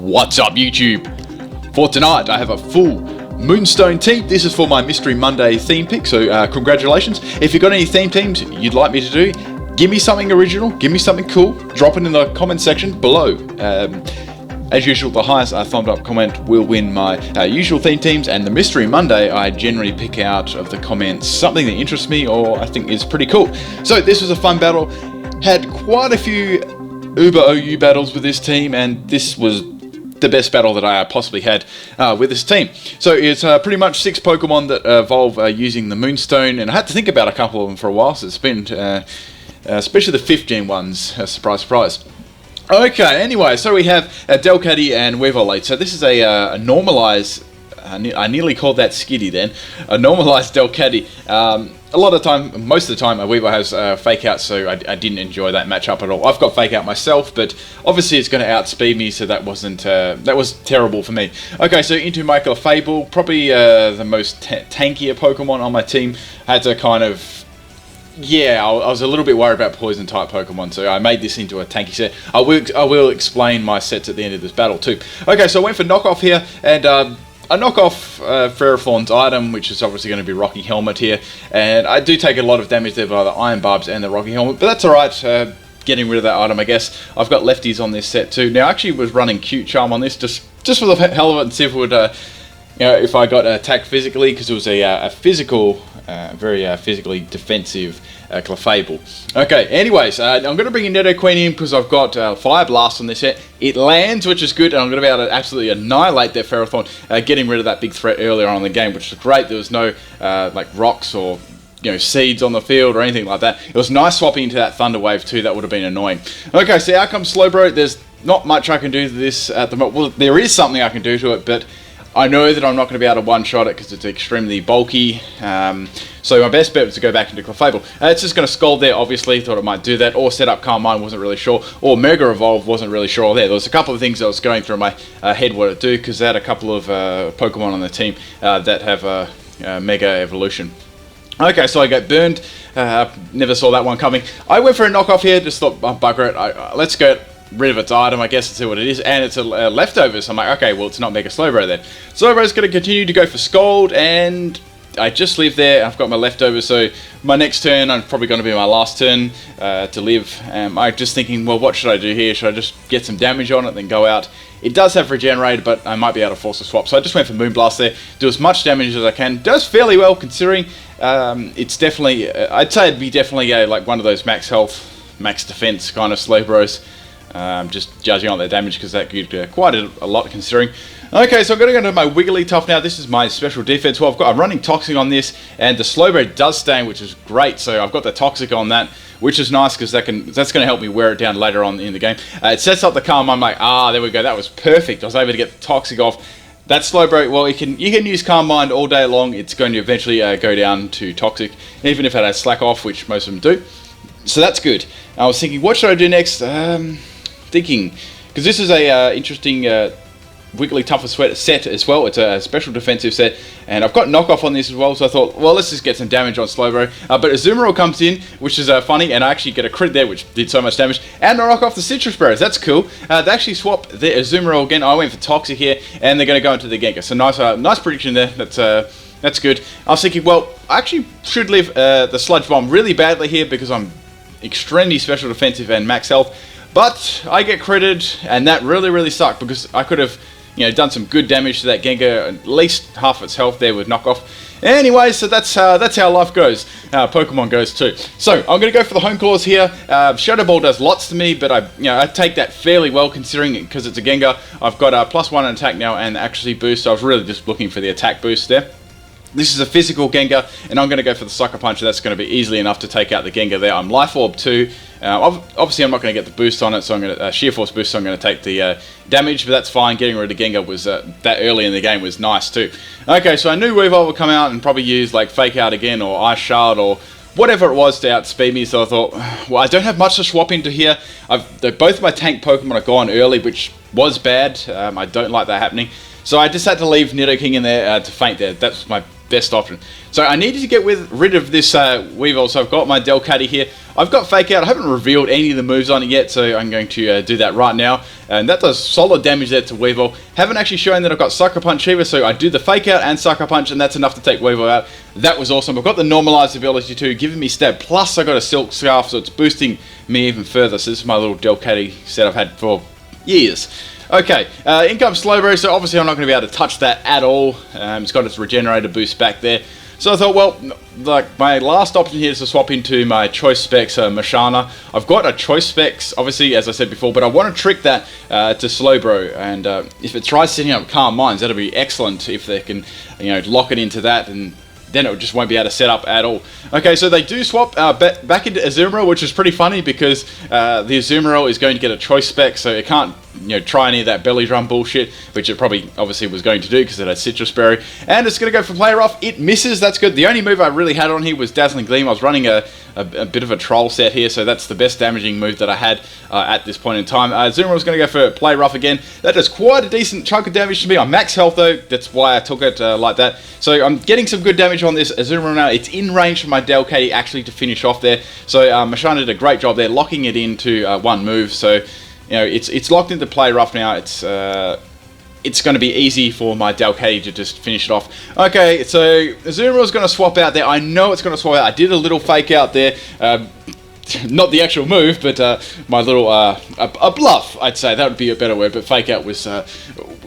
What's up, YouTube? For tonight, I have a full Moonstone team. This is for my Mystery Monday theme pick, so congratulations. If you've got any theme teams you'd like me to do, give me something original, give me something cool, drop it in the comment section below. As usual, the highest thumbs up comment will win my usual theme teams, and the Mystery Monday, I generally pick out of the comments something that interests me or I think is pretty cool. So this was a fun battle. Had quite a few Uber OU battles with this team, and this was the best battle that I possibly had with this team. So it's pretty much 6 Pokemon that evolve using the Moonstone, and I had to think about a couple of them for a while, so it's been, especially the 5th gen ones, surprise, surprise. Okay, anyway, so we have Delcatty and Weavile. So this is a normalized, I nearly called that Skitty then, a normalized Delcatty. A lot of the time, most of the time, Weavile has Fake Out, so I didn't enjoy that matchup at all. I've got Fake Out myself, but obviously it's going to outspeed me, so that wasn't that was terrible for me. Okay, so into my Clefable, probably the most tankier Pokemon on my team. I had to kind of, yeah, I was a little bit worried about poison type Pokemon, so I made this into a tanky set. I will explain my sets at the end of this battle too. Okay, so I went for knockoff here, and I knock off Ferrothorn's item, which is obviously going to be Rocky Helmet here, and I do take a lot of damage there by the Iron Barbs and the Rocky Helmet, but that's alright, getting rid of that item, I guess. I've got lefties on this set too. Now I actually was running Cute Charm on this, just for the hell of it, and see if it would, you know, if I got attacked physically, because it was a physical, very physically defensive Clefable. Okay, anyways, I'm going to bring in Nidoqueen in because I've got Fire Blast on this set. It lands, which is good, and I'm going to be able to absolutely annihilate their Ferrothorn, getting rid of that big threat earlier on in the game, which is great. There was no like rocks or seeds on the field or anything like that. It was nice swapping into that Thunder Wave too. That would have been annoying. Okay, so out comes Slowbro. There's not much I can do to this at the moment. Well, there is something I can do to it, but I know that I'm not going to be able to one-shot it because it's extremely bulky. So my best bet was to go back into Clefable. It's just going to Scald there, obviously. Thought it might do that. Or set up Calm Mind, wasn't really sure. Or Mega Evolve, wasn't really sure there. There was a couple of things that was going through my head what it do, because I had a couple of Pokemon on the team that have Mega Evolution. Okay, so I got burned. Never saw that one coming. I went for a knockoff here. Just thought, oh, bugger it. Let's go rid of its item, I guess, to see what it is, and it's a leftover, so I'm like, okay, well, it's not Mega Slowbro then. Slowbro's going to continue to go for Scald, and I just live there. I've got my leftover, so my next turn, I'm probably going to be my last turn to live. I'm just thinking, well, what should I do here? Should I just get some damage on it, then go out? It does have Regenerated, but I might be able to force a swap, so I just went for Moonblast there, do as much damage as I can. Does fairly well, considering it's definitely, I'd say it'd be definitely like one of those max health, max defense kind of Slowbros. Just judging on their damage, because that could quite a lot considering. Okay, so I'm going to go to my Wigglytuff now. This is my special defense. Well, I'm running Toxic on this, and the Slowbro does stain, which is great. So I've got the Toxic on that, which is nice because that's going to help me wear it down later on in the game. It sets up the Calm. I'm like, there we go. That was perfect. I was able to get the Toxic off. That Slowbro, well, you can use Calm Mind all day long. It's going to eventually go down to Toxic, even if it has Slack Off, which most of them do. So that's good. I was thinking, what should I do next? Thinking, because this is a interesting Wigglytuff set as well. It's a special defensive set, and I've got knockoff on this as well, so I thought, well, let's just get some damage on Slowbro. But Azumarill comes in, which is funny, and I actually get a crit there, which did so much damage, and I knock off the Citrus Berries. That's cool. They actually swap the Azumarill again. I went for Toxic here, and they're going to go into the Gengar. So nice prediction there. That's good. I was thinking, well, I actually should live the Sludge Bomb really badly here because I'm extremely special defensive and max health. But I get critted, and that really sucked because I could have, done some good damage to that Gengar, at least half its health there with knockoff. Anyway, so that's how life goes. Pokemon goes too. So I'm going to go for the Home Claws here. Shadow Ball does lots to me, but I take that fairly well considering it because it's a Gengar. I've got a +1 in attack now and accuracy boost. So I was really just looking for the attack boost there. This is a physical Gengar, and I'm going to go for the Sucker Punch. That's going to be easily enough to take out the Gengar there. I'm Life Orb too. Obviously, I'm not going to get the boost on it, so I'm going to Sheer Force boost. So I'm going to take the damage, but that's fine. Getting rid of Gengar was that early in the game was nice too. Okay, so I knew Weavile would come out and probably use like Fake Out again or Ice Shard or whatever it was to outspeed me. So I thought, well, I don't have much to swap into here. Both my tank Pokemon are gone early, which was bad. I don't like that happening. So I just had to leave Nidoking in there to faint there. That's my best option. So I needed to get rid of this Weevil, so I've got my Delcatty here. I've got Fake Out. I haven't revealed any of the moves on it yet, so I'm going to do that right now. And that does solid damage there to Weevil. Haven't actually shown that I've got Sucker Punch either, so I do the Fake Out and Sucker Punch, and that's enough to take Weevil out. That was awesome. I've got the Normalized ability too, giving me stab, plus I got a Silk Scarf, so it's boosting me even further. So this is my little Delcatty set I've had for years. Okay, in comes Slowbro, so obviously I'm not going to be able to touch that at all. It's got its Regenerator boost back there. So I thought, well, like my last option here is to swap into my Choice Specs Mashana. I've got a Choice Specs, obviously, as I said before, but I want to trick that to Slowbro. And if it tries setting up Calm Minds, that'll be excellent if they can, lock it into that, and then it just won't be able to set up at all. Okay, so they do swap back into Azumarill, which is pretty funny because the Azumarill is going to get a Choice Spec, so it can't try any of that belly drum bullshit, which it probably obviously was going to do because it had Citrus Berry. And it's going to go for Play Rough. It misses, that's good. The only move I really had on here was Dazzling Gleam. I was running a bit of a troll set here, so that's the best damaging move that I had at this point in time. Azumarill was going to go for Play Rough again. That does quite a decent chunk of damage to me. I'm max health though, that's why I took it like that. So I'm getting some good damage on this Azumarill now. It's in range for my Delcatty actually to finish off there. So Mashana did a great job there, locking it into one move. So it's locked into Play Rough now. It's going to be easy for my Delcatty to just finish it off. Okay, so Azumarill is going to swap out there. I know it's going to swap out. I did a little Fake Out there. Not the actual move, but my little a bluff, I'd say. That would be a better word, but Fake Out was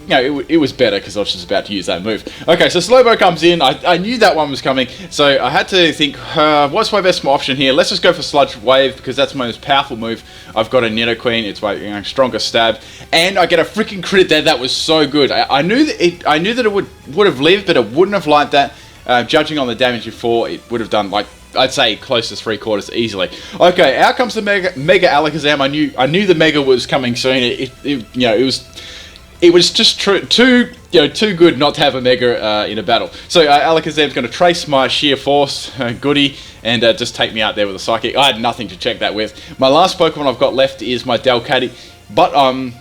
it was better because I was just about to use that move. Okay, so Slowbro comes in. I knew that one was coming, so I had to think, what's my best option here? Let's just go for Sludge Wave because that's my most powerful move. I've got a Nidoqueen. It's my strongest stab, and I get a freaking crit there. That was so good. I knew that it would have lived, but it wouldn't have liked that. Judging on the damage before, it would have done like, I'd say close to 3/4 easily. Okay, out comes the Mega Alakazam. I knew the Mega was coming soon. It was just too good not to have a Mega in a battle. So Alakazam's going to trace my Sheer Force goodie and just take me out there with a Psychic. I had nothing to check that with. My last Pokemon I've got left is my Delcatty, but I'm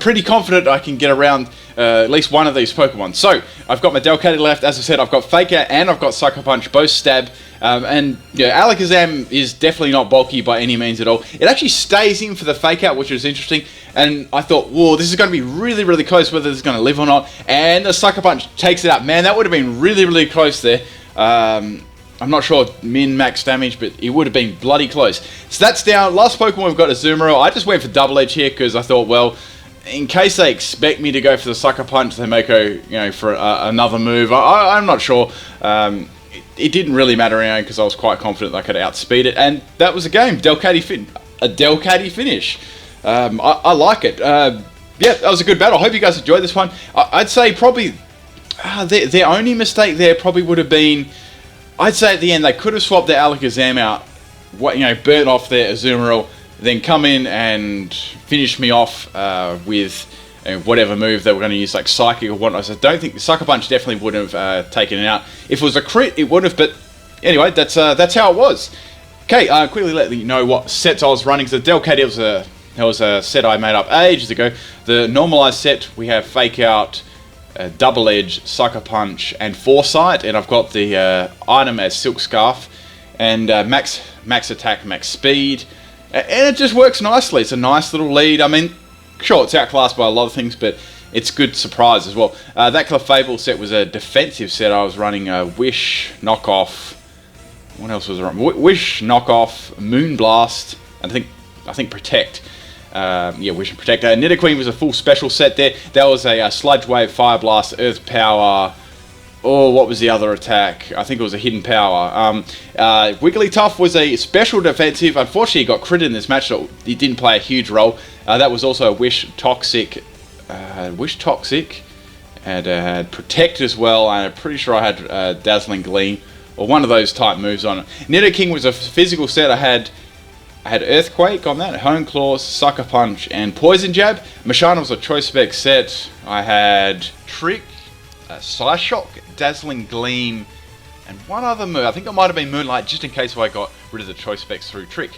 pretty confident I can get around at least one of these Pokemon. So I've got my Delcatty left. As I said, I've got Fake Out and I've got Sucker Punch, both stab. And Alakazam is definitely not bulky by any means at all. It actually stays in for the Fake Out, which was interesting. And I thought, whoa, this is going to be really, really close whether it's going to live or not. And the Sucker Punch takes it out. Man, that would have been really, really close there. I'm not sure min-max damage, but it would have been bloody close. So that's down. Last Pokemon we've got is Azumarill. I just went for Double Edge here because I thought, well, in case they expect me to go for the Sucker Punch, they may go, for another move. I'm not sure. It didn't really matter because I was quite confident I could outspeed it, and that was a game. A Delcatty finish. I like it. Yeah, that was a good battle. I hope you guys enjoyed this one. I'd say probably their only mistake there probably would have been, I'd say at the end they could have swapped their Alakazam out, burnt off their Azumarill, then come in and finish me off with whatever move they were going to use, like Psychic or whatnot. So I don't think the Sucker Punch definitely would have taken it out. If it was a crit, it would have, but anyway, that's how it was. Okay, quickly let you know what sets I was running. So the Delcatty was a set I made up ages ago. The normalized set, we have Fake Out, Double Edge, Sucker Punch, and Foresight, and I've got the item as Silk Scarf, and max attack, max speed, and it just works nicely. It's a nice little lead. I mean, sure, it's outclassed by a lot of things, but it's good surprise as well. That Clefable set was a defensive set. I was running a Wish, Knockoff. What else was I running? Wish, Knockoff, Moonblast, and I think Protect. Wish and Protect. Nidoqueen was a full special set there. That was a Sludge Wave, Fire Blast, Earth Power. Oh, what was the other attack? I think it was a Hidden Power. Wigglytuff was a special defensive. Unfortunately, he got crit in this match, so he didn't play a huge role. That was also a Wish Toxic, and had Protect as well. And I'm pretty sure I had Dazzling Gleam or one of those type moves on it. Nidoking was a physical set. I had Earthquake on that, Hone Claws, Sucker Punch, and Poison Jab. Mashana was a Choice Spec set. I had Trick, Psyshock, Dazzling Gleam, and one other move. I think it might have been Moonlight, just in case I got rid of the Choice Specs through Trick.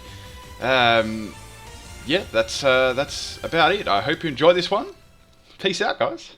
Yeah, that's about it. I hope you enjoyed this one. Peace out, guys.